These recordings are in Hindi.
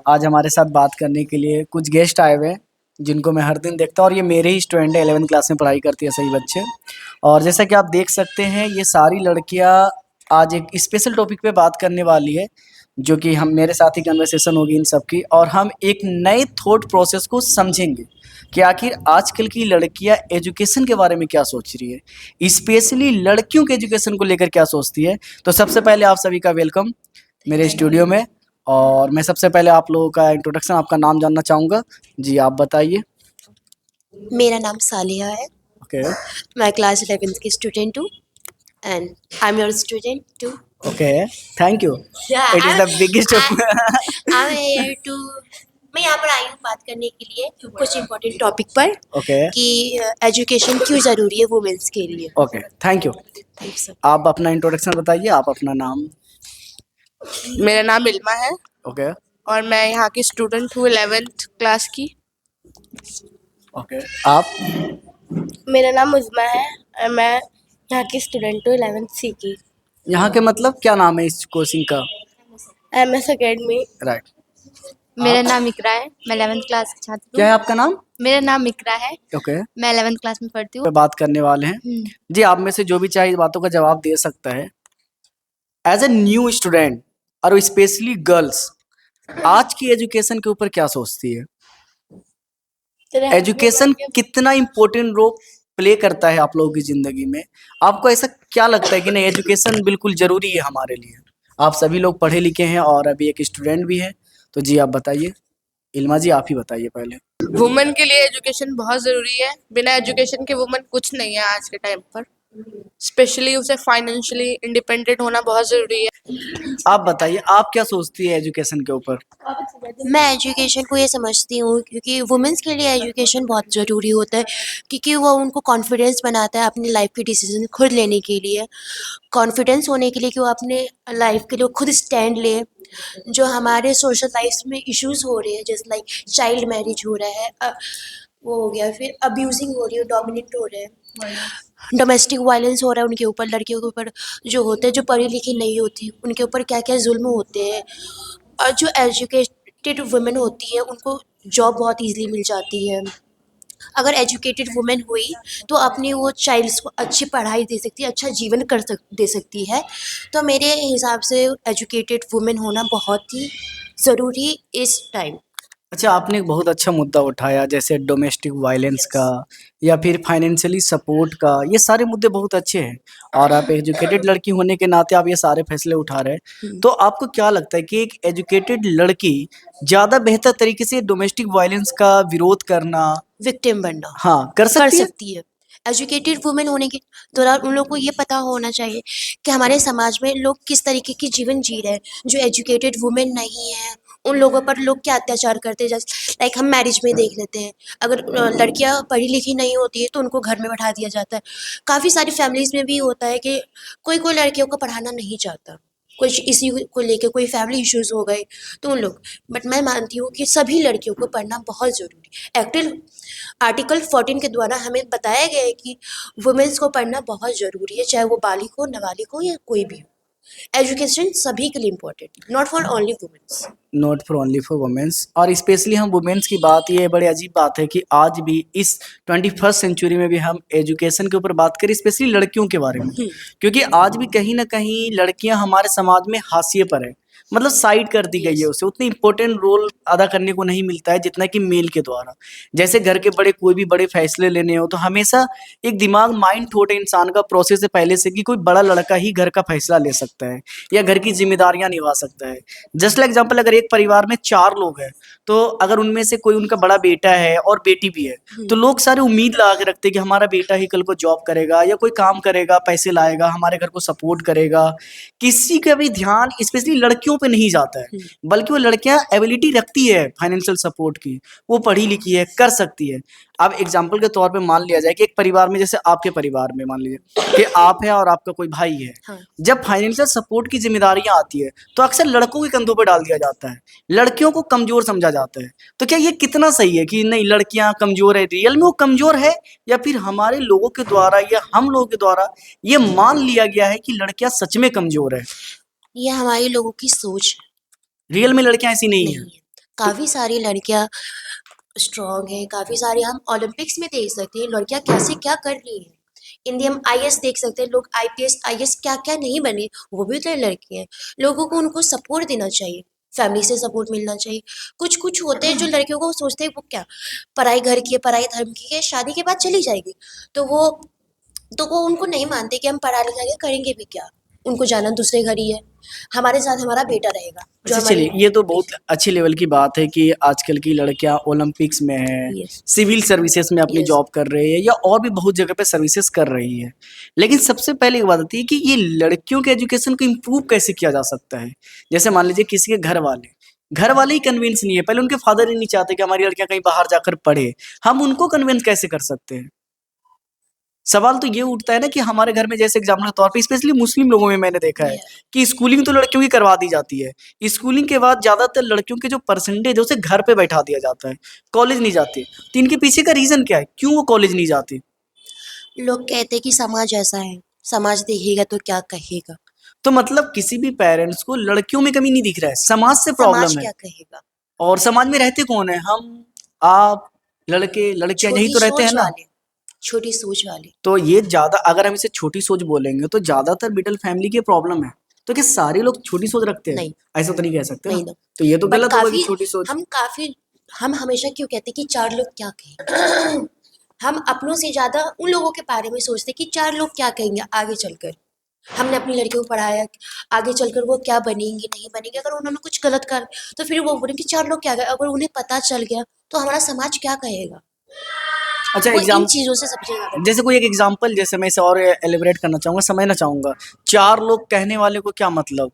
आज हमारे साथ बात करने के लिए कुछ गेस्ट आए हुए हैं जिनको मैं हर दिन देखता हूँ और ये मेरे ही स्टूडेंट है 11th क्लास में पढ़ाई करती है सही बच्चे। और जैसा कि आप देख सकते हैं ये सारी लड़कियाँ आज एक स्पेशल टॉपिक पे बात करने वाली है जो कि हम मेरे साथ ही कन्वर्सेशन होगी इन सब की और हम एक नए थॉट प्रोसेस को समझेंगे कि आखिर आजकल की लड़कियां एजुकेशन के बारे में क्या सोच रही है, स्पेशली लड़कियों के एजुकेशन को लेकर क्या सोचती है। तो सबसे पहले आप सभी का वेलकम मेरे स्टूडियो में। और मैं सबसे पहले आप लोगों का इंट्रोडक्शन, आपका नाम जानना चाहूँगा। जी आप बताइए। मेरा नाम सालिया है। ओके मैं क्लास 11th की स्टूडेंट हूँ and I am your student too. Okay, thank you. It is the biggest I am here too. मैं यहाँ पर आई हूँ बात करने के लिए कुछ इम्पोर्टेंट टॉपिक पर ओके कि एजुकेशन क्यों ज़रूरी है वुमेन्स के लिए। Okay, thank you. Thank you sir. आप अपना इंट्रोडक्शन बताइए, आप अपना नाम। मेरा नाम इल्मा है ओके और मैं यहाँ की स्टूडेंट हूँ 11th क्लास की। ओके, आप। मेरा नाम उज़्मा है और मैं यहाँ की स्टूडेंट हूँ 11th सी की। यहाँ के मतलब क्या नाम है इस कोचिंग का? MS academy. राइट। मेरा नाम इकरा है, मैं 11th क्लास की छात्र क्या हूँ। है आपका नाम? मेरा नाम इकरा है, ओके, मैं 11th क्लास में पढ़ती हूँ। पे बात करने वाले हैं। जी आप में से जो भी चाहे इस बातों का जवाब दे सकता है। एज ए न्यू स्टूडेंट और स्पेशली गर्ल्स आज की एजुकेशन के ऊपर क्या सोचती है? एजुकेशन कितना इम्पोर्टेंट रोल प्ले करता है आप लोगों की जिंदगी में? आपको ऐसा क्या लगता है कि नहीं एजुकेशन बिल्कुल जरूरी है हमारे लिए? आप सभी लोग पढ़े लिखे हैं और अभी एक स्टूडेंट भी है, तो जी आप बताइए। इल्मा जी आप ही बताइए पहले। वुमेन के लिए एजुकेशन बहुत ज़रूरी है। बिना एजुकेशन के वुमेन कुछ नहीं है आज के टाइम पर। स्पेशली उसे फाइनेंशियली इंडिपेंडेंट होना बहुत ज़रूरी है। आप बताइए आप क्या सोचती है एजुकेशन के ऊपर? मैं एजुकेशन को ये समझती हूँ क्योंकि वुमेन्स के लिए एजुकेशन बहुत ज़रूरी होता है क्योंकि वो उनको कॉन्फिडेंस बनाता है अपनी लाइफ के डिसीजन खुद लेने के लिए। कॉन्फिडेंस होने के लिए कि वो अपने लाइफ के लिए खुद स्टैंड ले। जो हमारे सोशल लाइफ में इश्यूज हो रहे हैं जैसे लाइक चाइल्ड मैरिज हो रहा है, वो हो गया, फिर अब्यूजिंग हो रही है, डोमिनेट हो रहे हैं, डोमेस्टिक वायलेंस हो रहा है उनके ऊपर, लड़कियों के ऊपर जो होते हैं जो पढ़ी लिखी नहीं होती उनके ऊपर क्या क्या जुल्म होते हैं। और जो एजुकेटेड वुमेन होती है उनको जॉब बहुत इजीली मिल जाती है। अगर एजुकेटेड वुमेन हुई तो अपनी वो चाइल्ड्स को अच्छी पढ़ाई दे सकती है, अच्छा जीवन दे सकती है। तो मेरे हिसाब से एजुकेटेड वुमेन होना बहुत ही ज़रूरी इस टाइम। अच्छा, आपने एक बहुत अच्छा मुद्दा उठाया जैसे डोमेस्टिक वायलेंस का या फिर फाइनेंशियली सपोर्ट का। ये सारे मुद्दे बहुत अच्छे हैं और आप एजुकेटेड लड़की होने के नाते आप ये सारे फैसले उठा रहे हैं। तो आपको क्या लगता है कि एक एजुकेटेड लड़की ज़्यादा बेहतर तरीके से डोमेस्टिक वायलेंस का विरोध करना, विक्टिम बनना हाँ, कर सकती है? एजुकेटेड वुमेन होने के दौरान उन लोगों को ये पता होना चाहिए कि हमारे समाज में लोग किस तरीके की जीवन जी रहे हैं। जो एजुकेटेड वुमेन नहीं है उन लोगों पर लोग क्या अत्याचार करते हैं। जैसे लाइक हम मैरिज में देख लेते हैं, अगर लड़कियां पढ़ी लिखी नहीं होती है तो उनको घर में बैठा दिया जाता है। काफ़ी सारी फैमिलीज़ में भी होता है कि कोई कोई लड़कियों को पढ़ाना नहीं चाहता, कुछ इसी को लेके कोई फैमिली इश्यूज हो गए तो उन लोग। बट मैं मानती हूँ कि सभी लड़कियों को पढ़ना बहुत ज़रूरी है। आर्टिकल 14 के द्वारा हमें बताया गया है कि वुमेन्स को पढ़ना बहुत ज़रूरी है, चाहे वो बालिग हो, नाबालिग हो या कोई भी हो। एजुकेशन सभी के लिए important, not for only womens. Not for only for womens. और स्पेशली हम वुमेन्स की बात, ये बड़ी अजीब बात है कि आज भी इस 21st सेंचुरी में भी हम एजुकेशन के ऊपर बात करें, स्पेशली लड़कियों के बारे में, क्योंकि आज भी कहीं ना कहीं लड़कियां हमारे समाज में हाशिए पर है, मतलब साइड कर दी गई है। उसे उतनी इंपॉर्टेंट रोल अदा करने को नहीं मिलता है जितना कि मेल के द्वारा। जैसे घर के बड़े कोई भी बड़े फैसले लेने हो तो हमेशा एक दिमाग माइंड थॉट है इंसान का प्रोसेस है पहले से कि कोई बड़ा लड़का ही घर का फैसला ले सकता है या घर की जिम्मेदारियां निभा सकता है। जस्ट लाइक एग्जाम्पल, अगर एक परिवार में 4 लोग हैं तो अगर उनमें से कोई उनका बड़ा बेटा है और बेटी भी है तो लोग सारे उम्मीद लगा के रखते हैं कि हमारा बेटा ही कल को जॉब करेगा या कोई काम करेगा, पैसे लाएगा, हमारे घर को सपोर्ट करेगा। किसी का भी ध्यान स्पेशली लड़कियों पे नहीं जाता है, बल्कि वो लड़कियां एबिलिटी रखती है फाइनेंशियल सपोर्ट की, वो पढ़ी लिखी है, कर सकती है। अब एग्जाम्पल के तौर पे मान लिया जाए कि एक परिवार में, जैसे आपके परिवार में मान लीजिए कि आप है और आपका कोई भाई है, हाँ। जब फाइनेंशियल सपोर्ट की जिम्मेदारियां आती है तो अक्सर लड़कों के कंधों पर डाल दिया जाता है, लड़कियों को कमजोर समझा जाता है। तो क्या ये कितना सही है कि नहीं लड़कियां कमजोर है? रियल में वो कमजोर है या फिर हमारे लोगों के द्वारा या हम लोगों के द्वारा ये मान लिया गया है कि लड़कियां सच में कमजोर है? ये हमारे लोगों की सोच है। रियल में लड़कियां ऐसी नहीं नहीं है। है। काफ़ी सारी लड़कियां स्ट्रांग हैं, काफ़ी सारी हम ओलंपिक्स में देख सकते हैं लड़कियां कैसे क्या कर रही हैं। इंडिया हम आईएएस देख सकते हैं, लोग आईपीएस आईएएस क्या क्या नहीं बने, वो भी तो लड़की हैं। लोगों को उनको सपोर्ट देना चाहिए, फैमिली से सपोर्ट मिलना चाहिए। कुछ कुछ होते हैं जो लड़कियों को सोचते हैं वो क्या पराई घर की है, पराई धर्म की है, शादी के बाद चली जाएगी, तो वो उनको नहीं मानते कि हम पढ़ा लिखा के करेंगे भी क्या, उनको जाना दूसरे घर ही है, हमारे साथ हमारा बेटा रहेगा जो अच्छा हमारी चलिए, ये तो बहुत अच्छी लेवल की बात है कि आजकल की लड़कियां ओलंपिक्स में है, Yes. सिविल सर्विसेज में अपनी Yes. जॉब कर रही है या और भी बहुत जगह पे सर्विसेज कर रही है। लेकिन सबसे पहले एक बात आती है कि ये लड़कियों के एजुकेशन को इम्प्रूव कैसे किया जा सकता है। जैसे मान लीजिए किसी के घर वाले ही कन्विंस नहीं है, पहले उनके फादर ही नहीं चाहते कि हमारी लड़कियां कहीं बाहर जाकर पढ़े, हम उनको कन्विंस कैसे कर सकते हैं। सवाल तो ये उठता है ना कि हमारे घर में जैसे एग्जाम्पल के तौर पे स्पेशली मुस्लिम लोगों में मैंने देखा है कि स्कूलिंग तो लड़कियों की करवा दी जाती है, स्कूलिंग के बाद ज्यादातर लड़कियों के जो परसेंटेज है उसे घर पे बैठा दिया जाता है, कॉलेज नहीं जाती। तो इनके पीछे का रीजन क्या है, क्यों वो कॉलेज नहीं जाती। लोग कहते हैं कि समाज ऐसा है, समाज देखेगा तो क्या कहेगा, तो मतलब किसी भी पेरेंट्स को लड़कियों में कमी नहीं दिख रहा है, समाज से समाज प्रॉब्लम है। क्या कहेगा। और समाज में रहते कौन है, हम, आप, लड़के लड़कियां, यही छोटी तो रहते हैं सोच ना। वाले, छोटी सोच वाले। तो ये ज्यादा, अगर हम इसे छोटी सोच बोलेंगे तो ज्यादातर मिडिल फैमिली की प्रॉब्लम है। तो क्या सारे लोग छोटी सोच रखते हैं, नहीं, ऐसा तो नहीं कह सकते नहीं ना। ना। तो ये तो बट गलत होगा कि काफी छोटी सोच। हम हमेशा क्यों कहते हैं कि चार लोग क्या कहेंगे। हम अपनों से ज्यादा उन लोगों के बारे में सोचते हैं कि चार लोग क्या कहेंगे आगे चलकर। हमने अपनी लड़कियों को पढ़ाया, आगे चलकर वो क्या बनेंगी नहीं बनेंगी, अगर उन्होंने कुछ गलत कर तो फिर वो बोलेंगे कि चार लोग क्या कहें, अगर उन्हें पता चल गया तो हमारा समाज क्या कहेगा। अच्छा वो इन एग्जाम, चीजों से सबसे ज्यादा जैसे कोई एक एग्जांपल, जैसे मैं इसे और एलिब्रेट करना चाहूंगा, समझना चाहूंगा। चार लोग कहने वाले को क्या मतलब।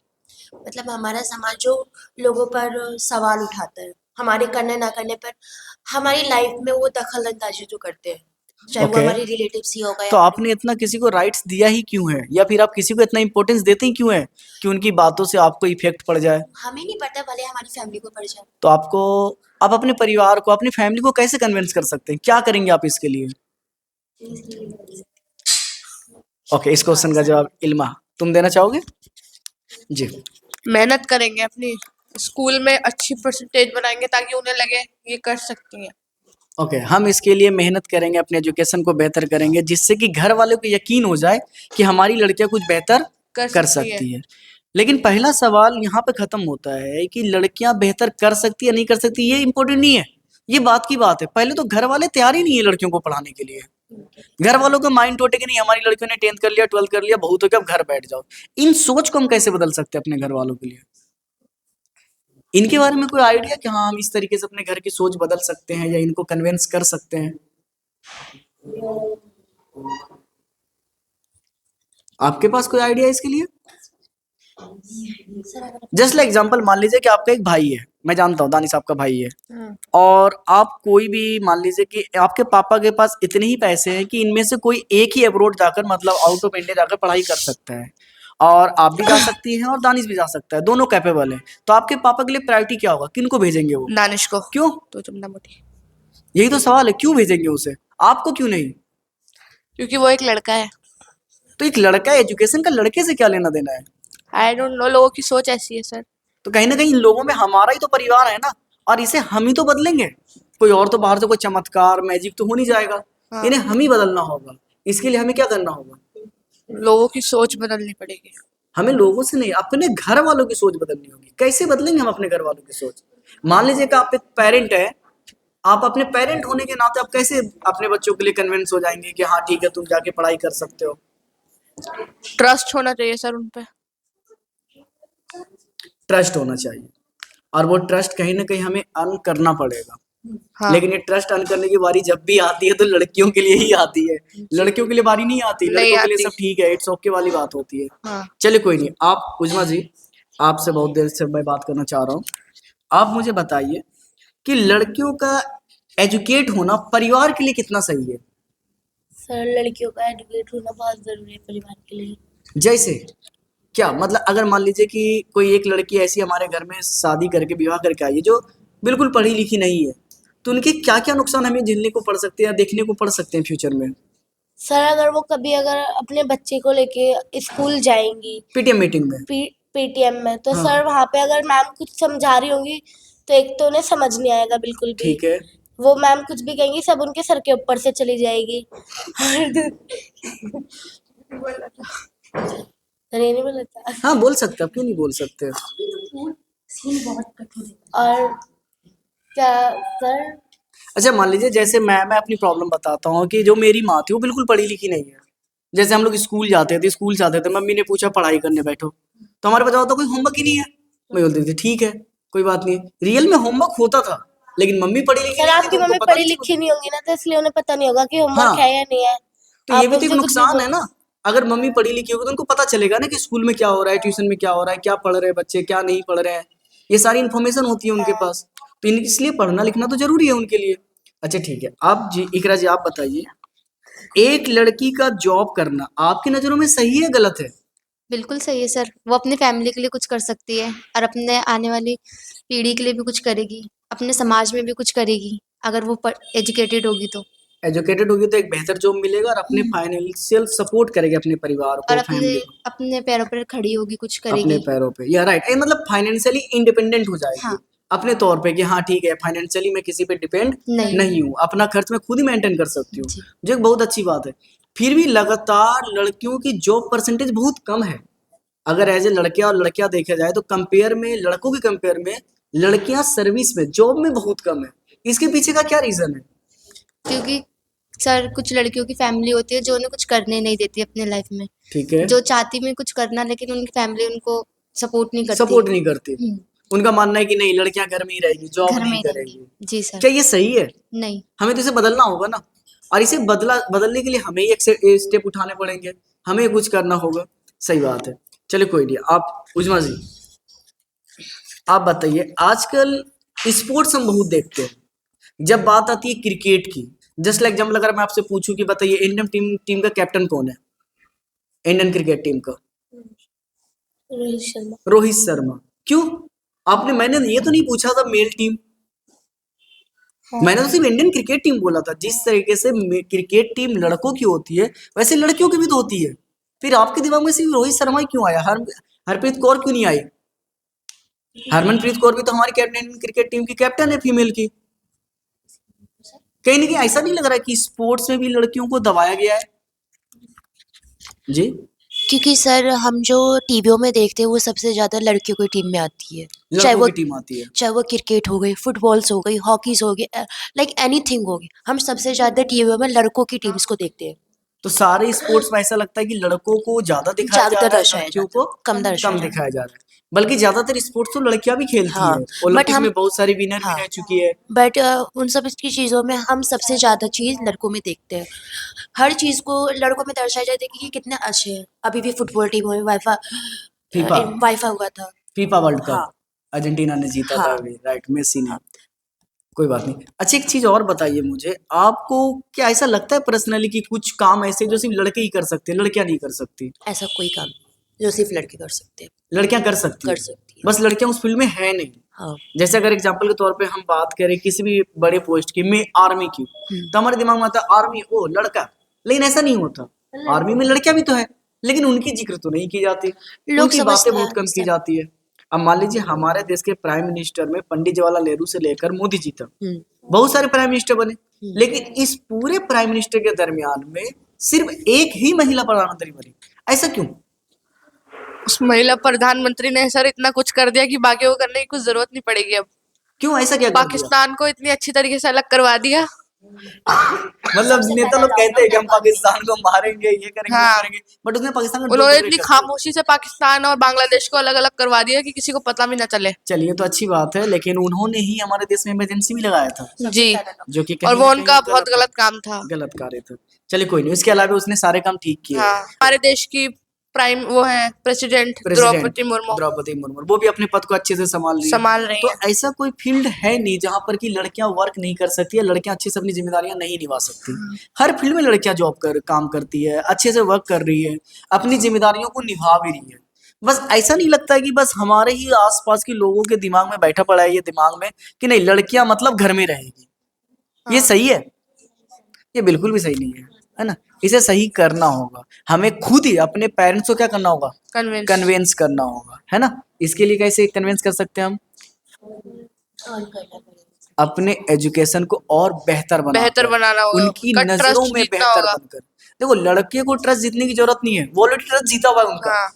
मतलब हमारा समाज जो लोगों पर सवाल उठाता है, हमारे करने ना करने पर, हमारी लाइफ में वो दखल अंदाजी जो करते हैं, चाहे वो ओके, हमारे रिलेटिव्स ही होगा तो या आपने इतना किसी को राइट्स दिया ही क्यों है, या फिर आप किसी को इतना इंपॉर्टेंस देते ही क्यों है कि उनकी बातों से आपको इफेक्ट पड़ जाए। हमें नहीं पता भले हमारी फैमिली को पड़ जाए। तो आपको, आप अपने परिवार को, अपनी फैमिली को कैसे कन्विंस कर सकते हैं, क्या करेंगे आप इसके लिए। ओके, इस क्वेश्चन का जवाब इल्मा तुम देना चाहोगे। जी। मेहनत करेंगे, अपनी स्कूल में अच्छी परसेंटेज बनाएंगे ताकि उन्हें लगे ये कर सकती हैं। ओके, हम इसके लिए मेहनत करेंगे, अपने एजुकेशन को बेहतर करेंगे, जिससे कि घर वालों को यकीन हो जाए कि हमारी लड़कियां कुछ बेहतर कर सकती है। लेकिन पहला सवाल यहाँ पे खत्म होता है कि लड़कियां बेहतर कर सकती है नहीं कर सकती, ये इंपॉर्टेंट नहीं है, ये बात की बात है। पहले तो घर वाले तैयार ही नहीं है लड़कियों को पढ़ाने के लिए। घर वालों का माइंड टोटे कि नहीं, हमारी लड़कियों ने 10th कर लिया, 12th कर लिया, बहुत हो गया, अब घर बैठ जाओ। इन सोच को हम कैसे बदल सकते हैं अपने घर वालों के लिए। इनके बारे में कोई आइडिया कि हाँ हम इस तरीके से अपने घर की सोच बदल सकते हैं या इनको कन्विंस कर सकते हैं। आपके पास कोई आइडिया इसके लिए। जस्ट लाइक एग्जांपल, मान लीजिए कि आपका एक भाई है, मैं जानता हूँ दानिश आपका भाई है, और आप कोई भी, मान लीजिए कि आपके पापा के पास इतने ही पैसे हैं कि इनमें से कोई एक ही अब्रॉड जाकर, मतलब आउट ऑफ इंडिया जाकर पढ़ाई कर सकता है, और आप भी जा सकती हैं और दानिश भी जा सकता है, दोनों कैपेबल है। तो आपके पापा के लिए प्रायोरिटी क्या होगा, किनको भेजेंगे वो। दानिश को। क्यों, तो चुमना मोटी, यही तो सवाल है, क्यों भेजेंगे उसे, आपको क्यों नहीं। क्योंकि वो एक लड़का है। तो एक लड़का है, एजुकेशन का लड़के से क्या लेना देना है। आई डोंट नो, लोगों की सोच ऐसी है सर। तो कहीं ना कहीं इन लोगों में हमारा ही तो परिवार है ना, और इसे हम ही तो बदलेंगे। कोई और तो बाहर से कोई चमत्कार मैजिक तो हो नहीं जाएगा, हाँ। इन्हें हम ही बदलना होगा। इसके लिए हमें क्या करना होगा, लोगों की सोच बदलनी पड़ेगी। हमें लोगों से नहीं, अपने घर वालों की सोच बदलनी होगी। कैसे बदलेंगे हम अपने घर वालों की सोच। मान लीजिए कि आप एक पेरेंट है, आप अपने पेरेंट होने के नाते आप कैसे अपने बच्चों के लिए कन्विंस हो जाएंगे कि हाँ ठीक है तुम जाके पढ़ाई कर सकते हो। ट्रस्ट होना चाहिए सर उन पे। ट्रस्ट होना चाहिए, और वो ट्रस्ट कहीं ना कहीं हमें अर्न करना पड़ेगा। हाँ। लेकिन ये ट्रस्ट अर्न करने की बारी जब भी आती है तो लड़कियों के लिए ही आती है, लड़कियों के लिए बारी नहीं आती। नहीं लड़कों के लिए आती। सब ठीक है, इट्स ओके वाली बात होती है। हाँ। चलिए कोई नहीं, आप उजमा जी, आपसे बहुत देर से मैं बात करना चाह रहा हूँ। आप मुझे बताइए कि लड़कियों का एजुकेट होना परिवार के लिए कितना सही है। सर लड़कियों का एजुकेट होना बहुत जरूरी है परिवार के लिए। जैसे क्या मतलब, अगर मान लीजिए कि कोई एक लड़की ऐसी हमारे घर में शादी करके विवाह करके आई है जो बिल्कुल पढ़ी लिखी नहीं है, तो उनके क्या क्या नुकसान हमें झेलने को पड़ सकते हैं या देखने को पड़ सकते हैं फ्यूचर में। सर अगर वो कभी अगर अपने बच्चे को लेके स्कूल जाएंगी पीटीएम मीटिंग में। पेटीएम में, तो हाँ। सर वहाँ पे अगर मैम कुछ समझा रही होंगी तो एक तो उन्हें समझ नहीं आएगा बिल्कुल भी। ठीक है। वो मैम कुछ भी कहेंगी सब उनके सर के ऊपर से चली जाएगी। अरे नहीं बोला था। हाँ बोल सकते हो, क्यों नहीं बोल सकते। और क्या सर, अच्छा मान लीजिए जैसे मैं अपनी प्रॉब्लम बताता हूँ कि जो मेरी माँ थी वो बिल्कुल पढ़ी लिखी नहीं है। जैसे हम लोग स्कूल जाते थे, मम्मी ने पूछा पढ़ाई करने बैठो, तो हमारे पास होता कोई होमवर्क ही नहीं है। मैं बोलती थी ठीक है कोई बात नहीं, रियल में होमवर्क होता था, लेकिन मम्मी पढ़ी लिखी सर नहीं थी आपकी तो उनको मम्मी पता पढ़ी नहीं लिखी चलता। नहीं होंगी ना, तो इसलिए उन्हें पता नहीं होगा कि होमवर्क हाँ है या नहीं है। तो ये आप भी तो एक उनसे कुछ भी नुकसान है बोल ना। अगर मम्मी पढ़ी लिखी होगी तो उनको पता चलेगा ना कि स्कूल में क्या हो रहा है, ट्यूशन में क्या हो रहा है, क्या पढ़ रहे हैं बच्चे, क्या नहीं पढ़ रहे हैं। ये सारी इन्फॉर्मेशन होती है उनके पास, तो इसलिए पढ़ना लिखना तो जरूरी है उनके लिए। अच्छा ठीक है, आप जी इकरा जी आप बताइए, एक लड़की का जॉब करना आपकी नजरों में सही है गलत है? बिल्कुल सही है सर। वो अपनी फैमिली के लिए कुछ कर सकती है और अपने आने वाली पीढ़ी के लिए भी कुछ करेगी, अपने समाज में भी कुछ करेगी, अगर वो एजुकेटेड होगी तो। एजुकेटेड होगी तो एक बेहतर जॉब मिलेगा और अपने फाइनेंशियल सपोर्ट करेगी अपने परिवार और को, अपने फैमिली को। अपने पैरों पर खड़ी होगी, कुछ अपने करेगी। पैरों पे, या राइट, मतलब फाइनेंशियली इंडिपेंडेंट हो जाएगी हाँ। अपने तौर पे कि हाँ ठीक है फाइनेंशियली मैं किसी पे डिपेंड नहीं। नहीं हूँ, अपना खर्च मैं खुद ही मेंटेन कर सकती हूँ, जी। जो एक बहुत अच्छी बात है। फिर भी लगातार लड़कियों की जॉब परसेंटेज बहुत कम है। अगर एज ए लड़कियां और लड़कियां देखा जाए तो कंपेयर में, लड़कों के कंपेयर में लड़कियां सर्विस में, जॉब में बहुत कम है। इसके पीछे का क्या रीजन है? क्योंकि सर कुछ लड़कियों की फैमिली होती है जो उन्हें कुछ करने नहीं देती अपने लाइफ में, ठीक है, जो चाहती में कुछ करना, लेकिन उनकी फैमिली उनको सपोर्ट नहीं करती। सपोर्ट नहीं करती। हम्म, उनका मानना है कि नहीं लड़कियां घर में ही रहेगी, जॉब घर में नहीं ही करेगी। रहेंगी। जी सर। क्या ये सही है? नहीं। हमें तो इसे बदलना होगा ना, और इसे बदलने के लिए हमें ही एक स्टेप उठाने पड़ेंगे, हमें कुछ करना होगा। सही बात है। चलिए कोई नहीं, आप उजमा जी आप बताइए, आजकल स्पोर्ट्स हम बहुत देखते हैं। जब बात आती है क्रिकेट की, जस्ट लाइक एग्जाम्पल अगर मैं आपसे पूछूं कि बताइए इंडियन टीम का कैप्टन कौन है, इंडियन क्रिकेट टीम का? रोहित शर्मा। रोहित शर्मा। क्यों? मैंने ये तो नहीं पूछा था मेल टीम, मैंने तो सिर्फ इंडियन क्रिकेट टीम बोला था। जिस तरीके से क्रिकेट टीम लड़कों की होती है वैसे लड़कियों की भी तो होती है। फिर आपके दिमाग में सिर्फ रोहित शर्मा ही क्यों आया? हरप्रीत कौर क्यों नहीं आई? हरमनप्रीत कौर भी तो हमारी कैप्टन क्रिकेट टीम की कैप्टन है, फीमेल की। कहीं ना कहीं ऐसा नहीं लग रहा है कि स्पोर्ट्स में भी लड़कियों को दबाया गया है? जी क्योंकि सर हम जो टीवियों में देखते हैं वो सबसे ज़्यादा लड़कियों की टीम में आती है, चाहे लड़कों वो की टीम आती है। चाहे वो क्रिकेट हो गई, फुटबॉल्स हो गई, हॉकीज हो गई, लाइक एनीथिंग हो गई, हम सबसे ज़्यादा टीवियों में लड़कों की टीम्स को देखते हैं। तो सारे स्पोर्ट्स में ऐसा लगता है कि लड़कों को ज्यादा दिखाया जा ज़्यादा रहा है, दर्शाया लड़कियों जाता को है, कम दर्शाया कम जाता दिखाया जा रहा है। बल्कि ज्यादातर स्पोर्ट्स तो लड़कियां भी खेलती हाँ, है, बट ओलंपिक हम में बहुत सारी विनर भी हाँ रह चुकी है। बट उन सब की चीज़ों में हम सबसे ज़्यादा चीज़ लड़कों में देखते हैं। हर चीज़ को लड़कों में दर्शाया जाता है कि ये कितने अच्छे हैं। अभी भी फुटबॉल टीम हुई, फीफा वाइफा हुआ था। फीफा वर्ल्ड हाँ कप अर्जेंटीना ने जीता था हाँ अभी, राइट, मेसी ने। हाँ। कोई बात नहीं। अच्छा एक चीज और बताइए मुझे, आपको क्या ऐसा लगता है पर्सनली कि कुछ काम ऐसे जो सिर्फ लड़के ही कर सकते हैं, लड़कियां नहीं कर सकती? ऐसा कोई काम जो सिर्फ लड़के कर सकते हैं। लड़कियां कर सकती कर है, सकती है। बस लड़कियां उस फील्ड में है नहीं। हाँ। जैसे अगर एग्जाम्पल के तौर पे हम बात करें किसी भी बड़े पोस्ट की, में आर्मी की, तो हमारे दिमाग में आता है आर्मी ओ लड़का, लेकिन ऐसा नहीं होता। आर्मी में लड़कियां भी तो है, लेकिन उनकी जिक्र तो नहीं की जाती, लोग उनकी बातें समझते बहुत हैं कम की जाती है। अब मान लीजिए हमारे देश के प्राइम मिनिस्टर में पंडित जवाहरलाल नेहरू से लेकर मोदी जी तक बहुत सारे प्राइम मिनिस्टर बने, लेकिन इस पूरे प्राइम मिनिस्टर के दरमियान में सिर्फ एक ही महिला प्रधानमंत्री बनी। ऐसा क्यों? उस महिला प्रधानमंत्री ने सर इतना कुछ कर दिया कि बाकी को करने की कुछ जरूरत नहीं पड़ेगी अब। क्यों ऐसा क्या कर दिया? पाकिस्तान को इतनी अच्छी तरीके से अलग करवा दिया। मतलब नेता लोग कहते हैं कि हम पाकिस्तान को मारेंगे, ये करेंगे, वो हाँ। करेंगे, बट उसने पाकिस्तान को उन्होंने डोमिनेट इतनी कर दिया। खामोशी से पाकिस्तान और बांग्लादेश को अलग अलग करवा दिया कि किसी को पता भी ना चले। चलिए तो अच्छी बात है, लेकिन उन्होंने ही हमारे देश में इमरजेंसी भी लगाया था, जी, जो कि और कहीं वो ना उनका कहीं बहुत गलत काम था। गलत कार्य था। चलिए कोई नहीं, उसके अलावा उसने सारे काम ठीक किए। हाँ, हमारे देश की प्राइम वो है प्रेसिडेंट प्रेसिडेंट द्रौपदी मुर्मू द्रौपदी मुर्मू, वो भी अपने पद को अच्छे से संभाल रही है। संभाल रही तो है। ऐसा कोई फील्ड है नहीं जहां पर कि लड़कियां वर्क नहीं कर सकती है, लड़कियां अच्छे से अपनी जिम्मेदारियां नहीं निभा सकती। हर फील्ड में लड़कियां काम करती है, अच्छे से वर्क कर रही है, अपनी जिम्मेदारियों को निभा भी रही है। बस ऐसा नहीं लगता है कि बस हमारे ही आसपास के लोगों के दिमाग में बैठा पड़ा है ये दिमाग में कि नहीं लड़कियां मतलब घर में रहेगी। ये सही है? ये बिल्कुल भी सही नहीं है ना? इसे सही करना होगा, हमें खुद ही अपने पेरेंट्स को क्या करना होगा? कन्विंस। कन्विंस करना होगा, है ना? इसके लिए कैसे कन्विंस कर सकते हैं हम? अर्न करना पड़ेगा। अपने एजुकेशन को और बेहतर बेहतर बनाना होगा, उनकी उनका नजरों ट्रस्ट में जीतना बेहतर होगा। बनकर। देखो लड़के को ट्रस्ट जीतने की जरूरत नहीं है, वो ऑलरेडी ट्रस्ट जीता हुआ है उनका। हाँ,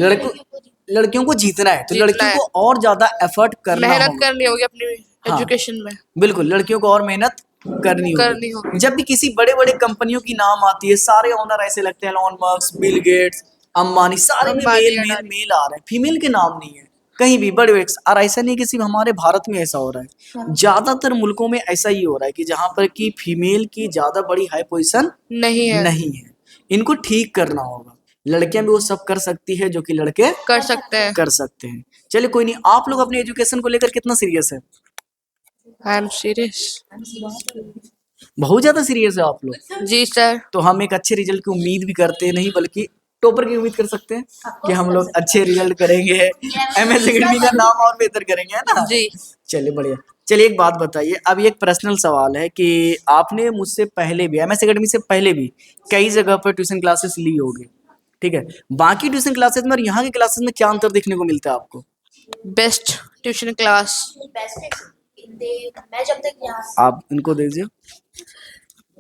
लड़कों लड़कियों को जीतना है तो जीतना लड़कियों है। को और ज्यादा एफर्ट करना मेहनत होगा। करनी होगी अपनी हाँ। एजुकेशन में। बिल्कुल, लड़कियों को और मेहनत करनी करनी होगी। होगी। जब भी किसी बड़े बड़े कंपनियों की नाम आती है, सारे ओनर ऐसे लगते हैं, Elon Musk, Bill Gates, Ambani, सारे में Ambani, male male Adani. Male आ रहे हैं, फीमेल के नाम नहीं है कहीं भी बड़े। और ऐसा नहीं कि सिर्फ हमारे भारत में ऐसा हो रहा है, ज्यादातर मुल्कों में ऐसा ही हो रहा है कि जहां पर कि फीमेल की ज्यादा बड़ी हाई पोजीशन नहीं है, नहीं है। इनको ठीक करना होगा। लड़कियां भी वो सब कर सकती है जो कि लड़के कर सकते हैं। कर सकते हैं। चलिए कोई नहीं, आप लोग अपने एजुकेशन को लेकर कितना सीरियस है? I am serious. बहुत ज्यादा सीरियस है आप लोग। जी सर। तो हम एक अच्छे रिजल्ट की उम्मीद भी करते हैं, नहीं बल्कि टॉपर की उम्मीद कर सकते हैं कि हम लोग अच्छे रिजल्ट करेंगे, एमएस एकेडमी का नाम और बेहतर करेंगे, है ना? जी। चलिए बढ़िया। चलिए एक बात बताइए, अब ये एक पर्सनल सवाल है कि आपने मुझसे पहले भी, एमएस एकेडमी से पहले भी कई जगह पर ट्यूशन क्लासेस ली होगी, ठीक है? बाकी ट्यूशन क्लासेस में और यहाँ की क्लासेस में क्या अंतर देखने को मिलता है आपको? Best tuition class. मैं जब तक यहाँ आप इनको दीजिए।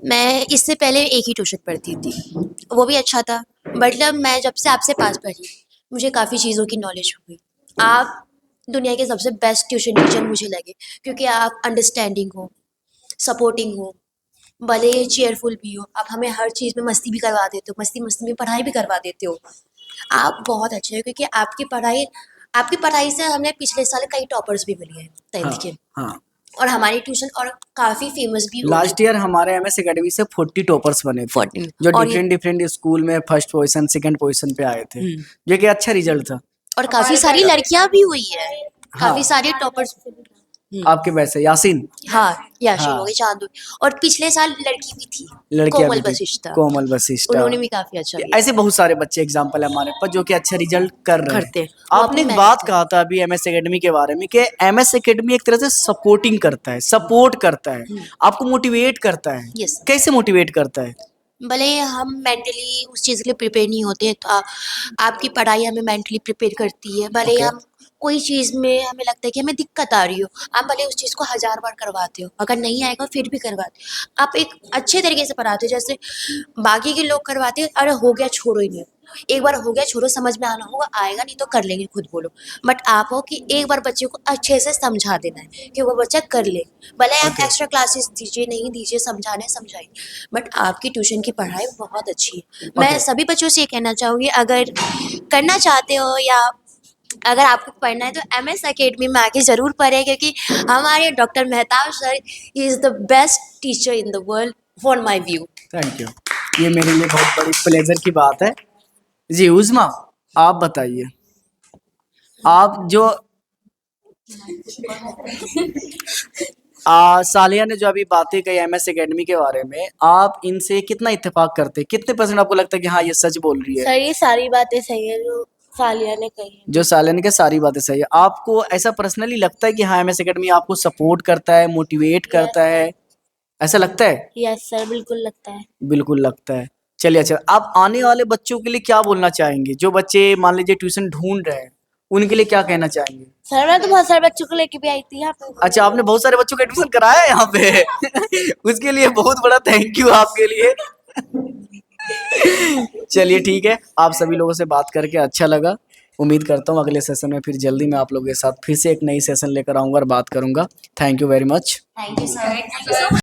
मैं इससे पहले एक ही ट्यूशन पढ़ती थी, वो भी अच्छा था। मतलब मैं जब से आपसे पास पढ़ी, मुझे काफ़ी चीज़ों की नॉलेज हो गई। आप दुनिया के सबसे बेस्ट ट्यूशन टीचर मुझे लगे, क्योंकि आप अंडरस्टैंडिंग हो, सपोर्टिंग हो, भले ही चेयरफुल भी हो। आप हमें हर चीज़ में मस्ती भी करवा देते हो, मस्ती मस्ती में पढ़ाई भी करवा देते हो। आप बहुत अच्छे हो, क्योंकि आपकी पढ़ाई से हमें पिछले साल कई टॉपर्स भी मिले हैं 10th के। हाँ, और हमारी ट्यूशन और काफ़ी फेमस भी हो लास्ट ईयर हमारे एमएस एकेडमी से 40 टॉपर्स बने थे, 40 जो और ये- डिफरेंट डिफरेंट स्कूल में फर्स्ट पोजीशन सेकंड पोजीशन पे आए थे, जो कि अच्छा रिजल्ट था। और काफ़ी सारी लड़कियां भी हुई है, हाँ। काफ़ी सारे टॉपर्स। आपके वैसे यासीन, हाँ, याशीन हाँ। हो गई, चांद हो गई। और पिछले साल लड़की भी थी, लड़कियां कोमल भी थी, वशिष्ठा, कोमल वशिष्ठा, उन्होंने भी काफ़ी अच्छा किया। ऐसे बहुत सारे बच्चे एग्जाम्पल है हमारे पास जो कि अच्छा रिजल्ट कर रहे करते हैं। हैं। वो आपने अपनी एक मेहनत बात है। कहा था अभी एमएस एकेडमी के बारे में कि एमएस एकेडमी एक तरह से सपोर्टिंग करता है, सपोर्ट करता है, आपको मोटिवेट करता है। Yes. कैसे मोटिवेट करता है? भले ही हम मेंटली उस चीज़ के लिए प्रिपेयर नहीं होते, तो आपकी पढ़ाई हमें मेंटली प्रिपेयर करती है। भले ही Okay. हम कोई चीज़ में हमें लगता है कि हमें दिक्कत आ रही हो, आप भले उस चीज़ को 1000 बार करवाते हो, अगर नहीं आएगा फिर भी करवाते हो। आप एक अच्छे तरीके से पढ़ाते हो, जैसे बाकी के लोग करवाते हैं, अरे हो गया छोड़ो ही नहीं, एक बार हो गया छोड़ो, समझ में आना होगा, आएगा नहीं तो कर लेंगे खुद बोलो। बट आप हो कि एक बार बच्चे को अच्छे से समझा देना है कि वो बच्चा कर ले। भले आप Okay. एक्स्ट्रा क्लासेस दीजिए नहीं दीजिए, समझाने समझाइए, बट आपकी ट्यूशन की पढ़ाई बहुत अच्छी है। मैं Okay. सभी बच्चों से ये कहना चाहूँगी, अगर करना चाहते हो या अगर आपको पढ़ना है तो एमएस एकेडमी में आके ज़रूर पढ़ें, क्योंकि हमारे doctor Mehtab sir he is the best teacher in the world for my view. Thank you, ये मेरे लिए बहुत बड़ी प्लेजर की बात है। जी उज़मा, आप बताइए, आप जो सालिया ने जो अभी बातें कही एमएस एकेडमी के बारे में, आप इनसे कितना इत्तेफाक करते हैं? कितने परसेंट आपको लगता है कि हाँ ये सच बोल रही है? सर ये सारी बातें सही है जो सालिया ने कही है। जो सालिया ने कहा सारी बातें सही है। आपको ऐसा पर्सनली लगता है कि हाँ एमएस एकेडमी आपको सपोर्ट करता है, मोटिवेट करता है, ऐसा लगता है? यस सर, बिल्कुल लगता है। बिल्कुल लगता है। चलिए अच्छा, आप आने वाले बच्चों के लिए क्या बोलना चाहेंगे? जो बच्चे मान लीजिए ट्यूशन ढूंढ रहे हैं, उनके लिए क्या कहना चाहेंगे? सर मैं तो बहुत सारे बच्चों को लेके भी आई थी यहाँ पे। अच्छा, आपने बहुत सारे बच्चों का एडमिशन कराया है यहाँ पे उसके लिए बहुत बड़ा थैंक यू आपके लिए चलिए ठीक है, आप सभी लोगों से बात करके अच्छा लगा। उम्मीद करता हूँ अगले सेशन में फिर जल्दी मैं आप लोगों के साथ फिर से एक नई सेशन लेकर आऊँगा और बात करूँगा। Thank you very much. Thank you sir.